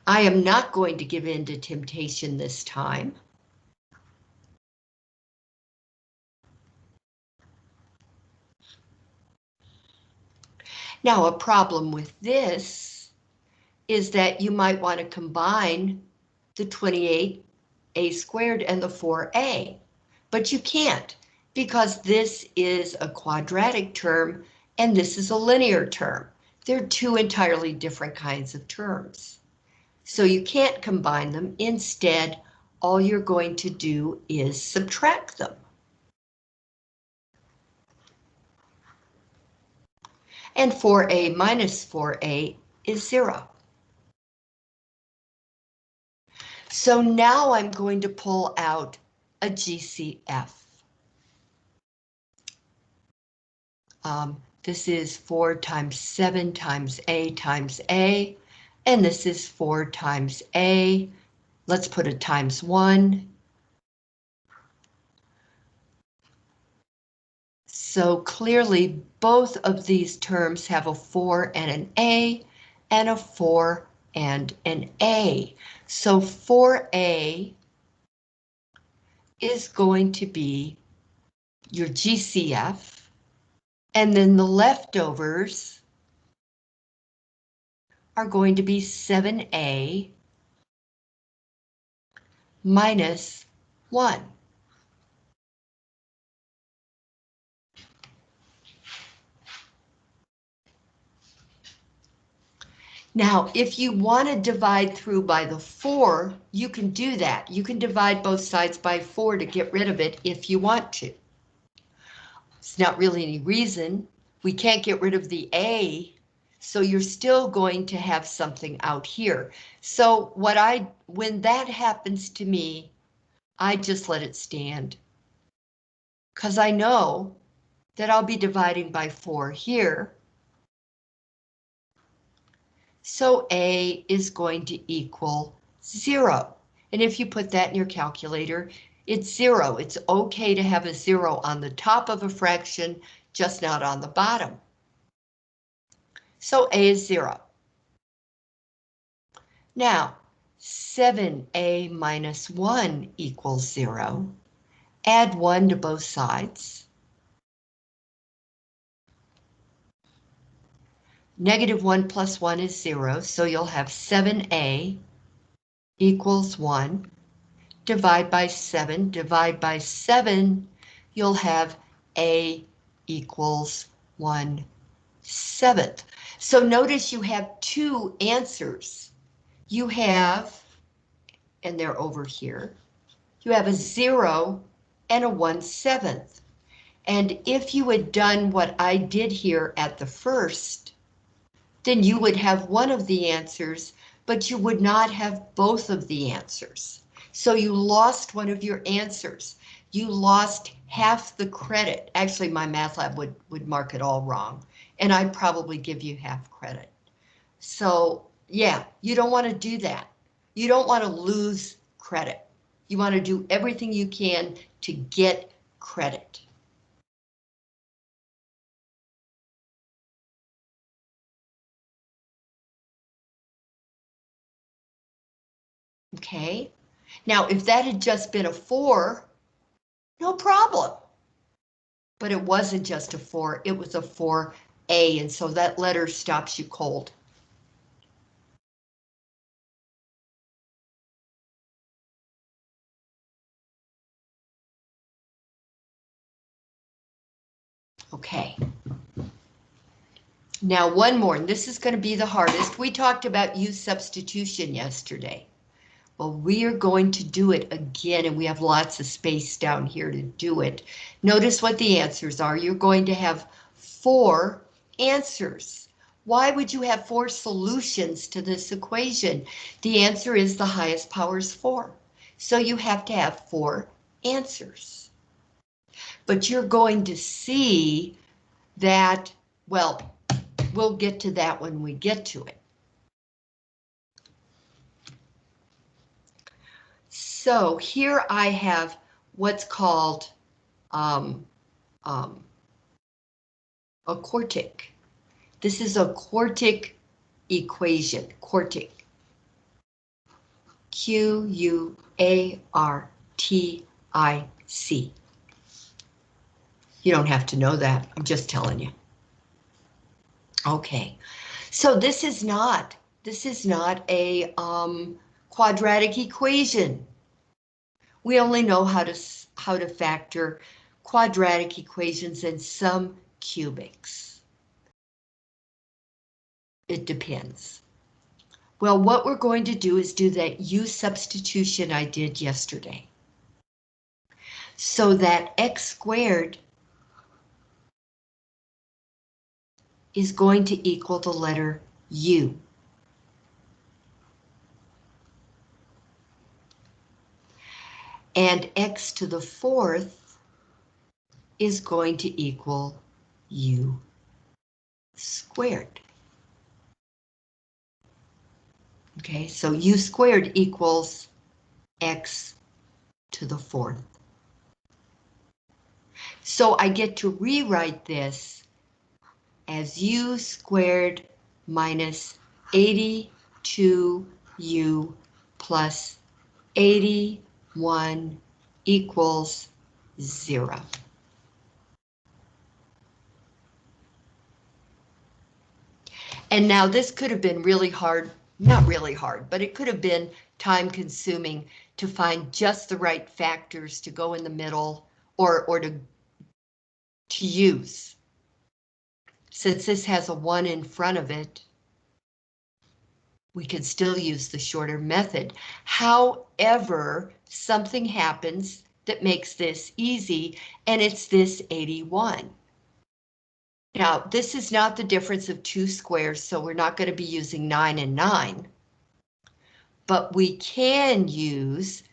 I am not going to give in to temptation this time. Now, a problem with this is that you might want to combine the 28a squared and the 4a, but you can't because this is a quadratic term and this is a linear term. They're two entirely different kinds of terms. So you can't combine them. Instead, all you're going to do is subtract them. And 4a minus 4a is 0. So now I'm going to pull out a GCF. This is 4 times 7 times A, and this is 4 times A. Let's put a times 1. So clearly both of these terms have a 4 and an A, and a 4 and an A. So 4A is going to be your GCF, and then the leftovers are going to be 7A minus 1. Now, if you want to divide through by the 4, you can do that. You can divide both sides by 4 to get rid of it if you want to. It's not really any reason. We can't get rid of the A, so you're still going to have something out here. So when that happens to me, I just let it stand. Because I know that I'll be dividing by 4 here. So A is going to equal 0. And if you put that in your calculator, it's 0. It's okay to have a 0 on the top of a fraction, just not on the bottom. So A is 0. Now, 7A minus 1 equals 0. Add 1 to both sides. Negative 1 plus 1 is 0, so you'll have 7A equals 1. Divide by 7, divide by 7, you'll have A equals 1/7. So notice you have two answers. You have, and they're over here, you have a 0 and a 1/7. And if you had done what I did here at the first, then you would have one of the answers, but you would not have both of the answers. So you lost one of your answers. You lost half the credit. Actually, MyMathLab would mark it all wrong, and I'd probably give you half credit. So yeah, you don't want to do that. You don't want to lose credit. You want to do everything you can to get credit. Okay, now if that had just been a 4, no problem. But it wasn't just a 4, it was a 4A, and so that letter stops you cold. Okay. Now one more, and this is going to be the hardest. We talked about use substitution yesterday. Well, we are going to do it again, and we have lots of space down here to do it. Notice what the answers are. You're going to have 4 answers. Why would you have 4 solutions to this equation? The answer is the highest power is 4. So you have to have 4 answers. But you're going to see that, well, we'll get to that when we get to it. So here I have what's called a quartic. This is a quartic equation, quartic. Q-U-A-R-T-I-C. You don't have to know that, I'm just telling you. Okay, so this is not a quadratic equation. We only know how to factor quadratic equations and some cubics. It depends. Well, what we're going to do is do that U substitution I did yesterday. So that x squared is going to equal the letter U. And x to the fourth is going to equal U squared. Okay, so U squared equals x to the fourth. So I get to rewrite this as U squared minus 82U plus 81 equals 0. And now this could have been really hard, not really hard, but it could have been time consuming to find just the right factors to go in the middle or to use. Since this has a 1 in front of it, we could still use the shorter method. However, something happens that makes this easy, and it's this 81. Now, this is not the difference of two squares, so we're not going to be using 9 and 9. But we can use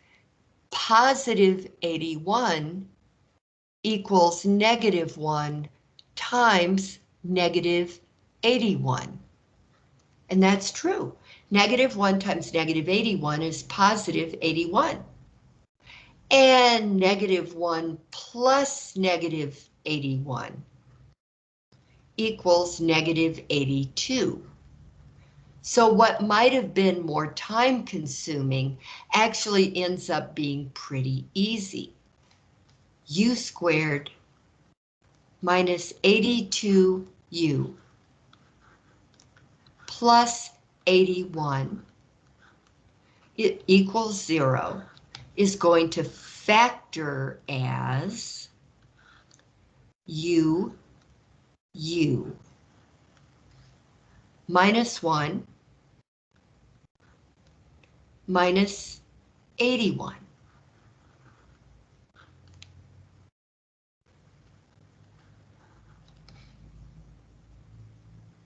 positive 81 equals negative 1 times negative 81. And that's true. Negative 1 times negative 81 is positive 81. And negative 1 plus negative 81 equals negative 82. So what might have been more time consuming actually ends up being pretty easy. U squared minus 82U plus 81 it equals 0 is going to factor as U minus 1 minus 81.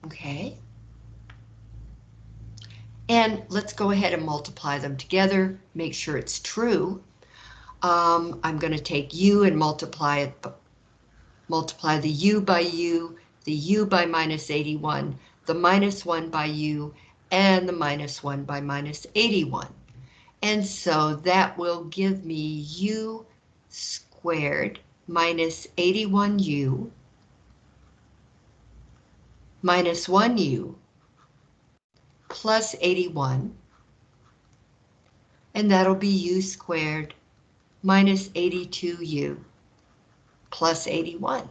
Okay. And let's go ahead and multiply them together, make sure it's true. I'm going to take U and multiply the U by U, the U by minus 81, the minus 1 by U, and the minus 1 by minus 81. And so that will give me U squared minus 81U minus 1U plus 81, and that'll be U squared minus 82U plus 81.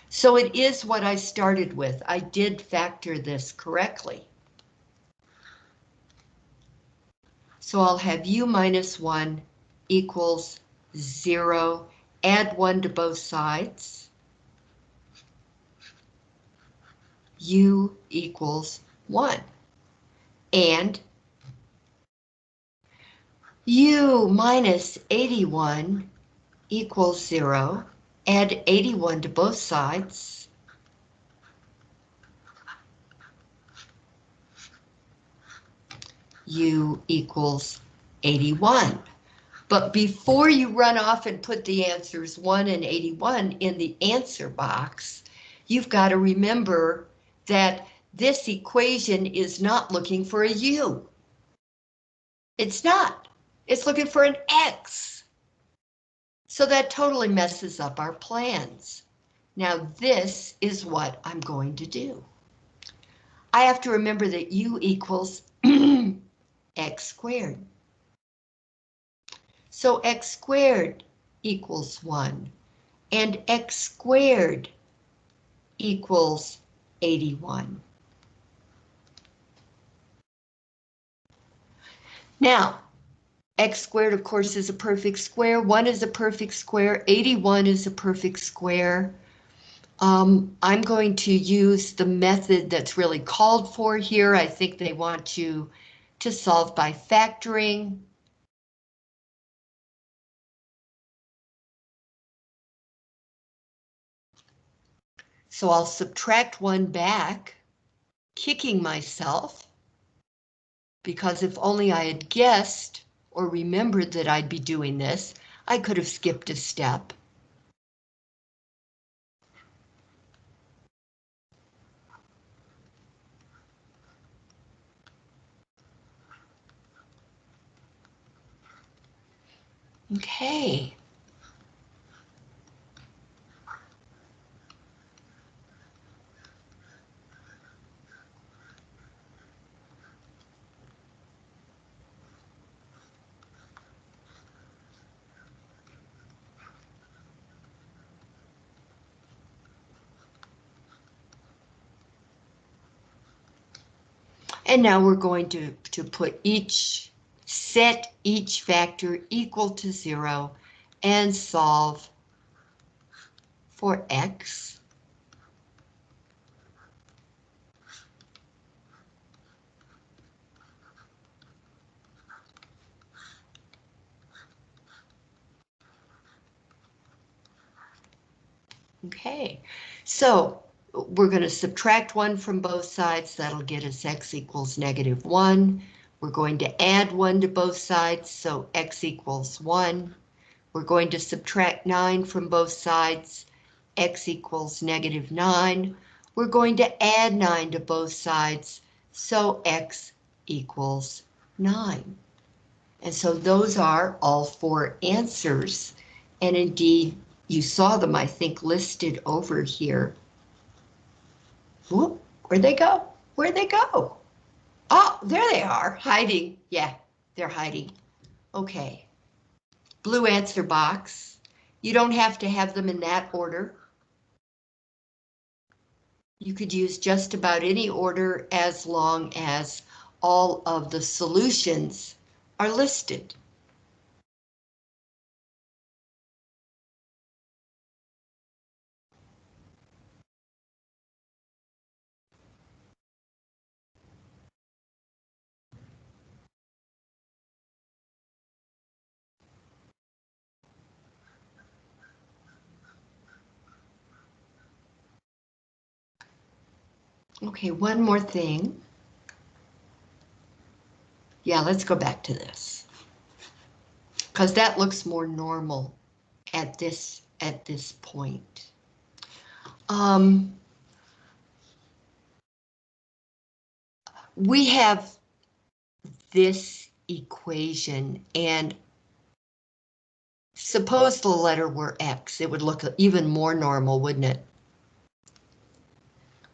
So it is what I started with. I did factor this correctly. So I'll have U minus 1 equals 0, add 1 to both sides. U equals 1. And U minus 81 equals 0. Add 81 to both sides. U equals 81. But before you run off and put the answers 1 and 81 in the answer box, you've got to remember that this equation is not looking for a U. It's not. It's looking for an X. So that totally messes up our plans. Now this is what I'm going to do. I have to remember that U equals X squared. So X squared equals 1, and X squared equals 81. Now, x squared, of course, is a perfect square. 1 is a perfect square. 81 is a perfect square. I'm going to use the method that's really called for here. I think they want you to solve by factoring. So I'll subtract 1 back, kicking myself, because if only I had guessed or remembered that I'd be doing this, I could have skipped a step. Okay. And now we're going to set each factor equal to 0 and solve for x. Okay, so we're going to subtract 1 from both sides. That'll get us x equals -1. We're going to add 1 to both sides, so x equals 1. We're going to subtract 9 from both sides, x equals -9. We're going to add 9 to both sides, so x equals 9. And so those are all 4 answers. And indeed, you saw them, I think, listed over here. Whoop, where'd they go? Where'd they go? Oh, there they are, hiding. Yeah, they're hiding. Okay. Blue answer box. You don't have to have them in that order. You could use just about any order as long as all of the solutions are listed. Okay, one more thing. Yeah, let's go back to this, because that looks more normal at this point. We have this equation, and suppose the letter were x, it would look even more normal, wouldn't it?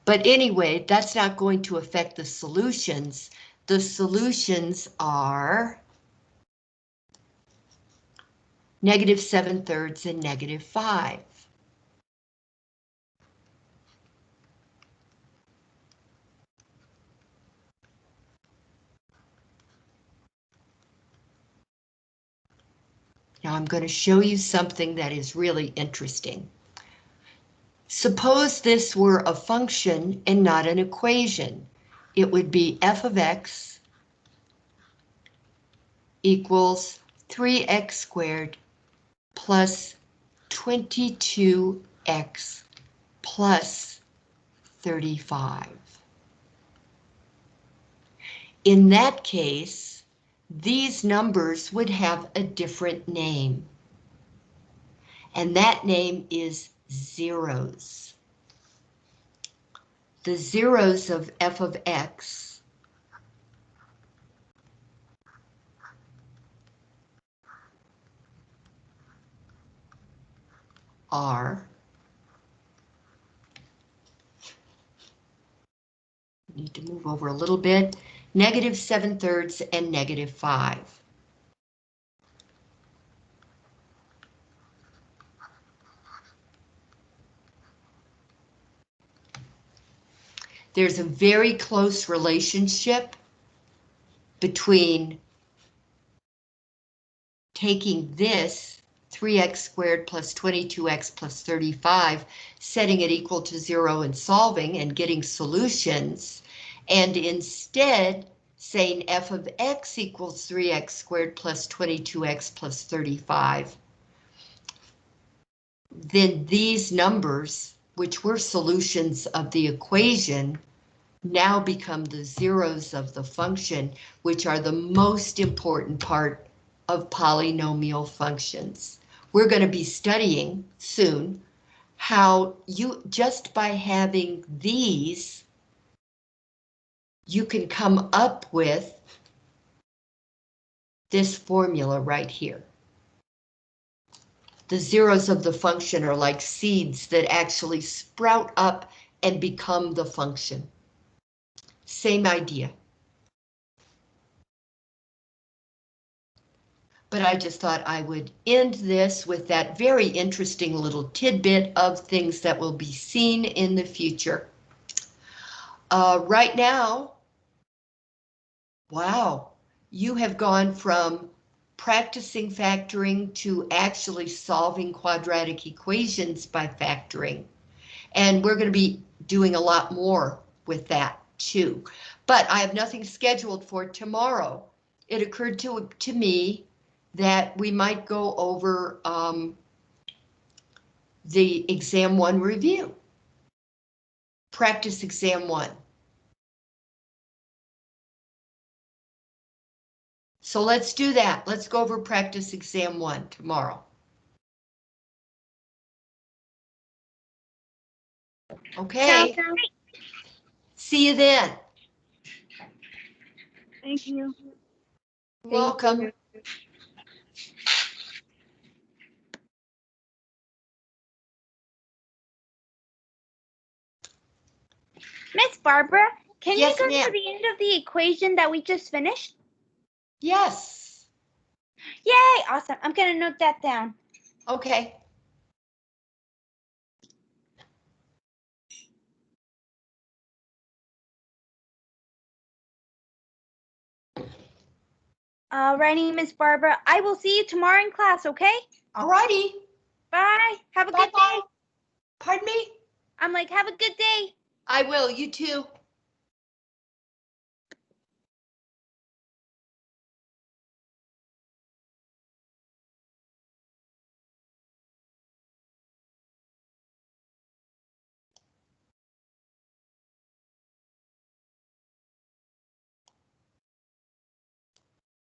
But anyway, that's not going to affect the solutions. The solutions are -7/3 and -5. Now I'm going to show you something that is really interesting. Suppose this were a function and not an equation. It would be f of x equals 3x squared plus 22x plus 35. In that case, these numbers would have a different name, and that name is zeros. The zeros of f of x are, need to move over a little bit, -7/3 and -5. There's a very close relationship between taking this 3x squared plus 22x plus 35, setting it equal to 0 and solving and getting solutions, and instead saying f of x equals 3x squared plus 22x plus 35, then these numbers, which were solutions of the equation, now become the zeros of the function, which are the most important part of polynomial functions. We're going to be studying soon how you, just by having these, you can come up with this formula right here. The zeros of the function are like seeds that actually sprout up and become the function. Same idea. But I just thought I would end this with that very interesting little tidbit of things that will be seen in the future. Right now, wow, you have gone from practicing factoring to actually solving quadratic equations by factoring. And we're going to be doing a lot more with that too. But I have nothing scheduled for tomorrow. It occurred to me that we might go over the exam 1 review. Practice exam 1. So let's do that. Let's go over practice exam 1 tomorrow. Okay. See you then. Thank you. Welcome. Miss Barbara, can Yes, you go ma'am. to the end of the equation that we just finished? Yes. Yay, awesome. I'm going to note that down. Okay. Alrighty, Miss Barbara. I will see you tomorrow in class, okay? Alrighty. Bye. Have a good Bye-bye. day. Pardon me? I'm like, have a good day. I will. You too.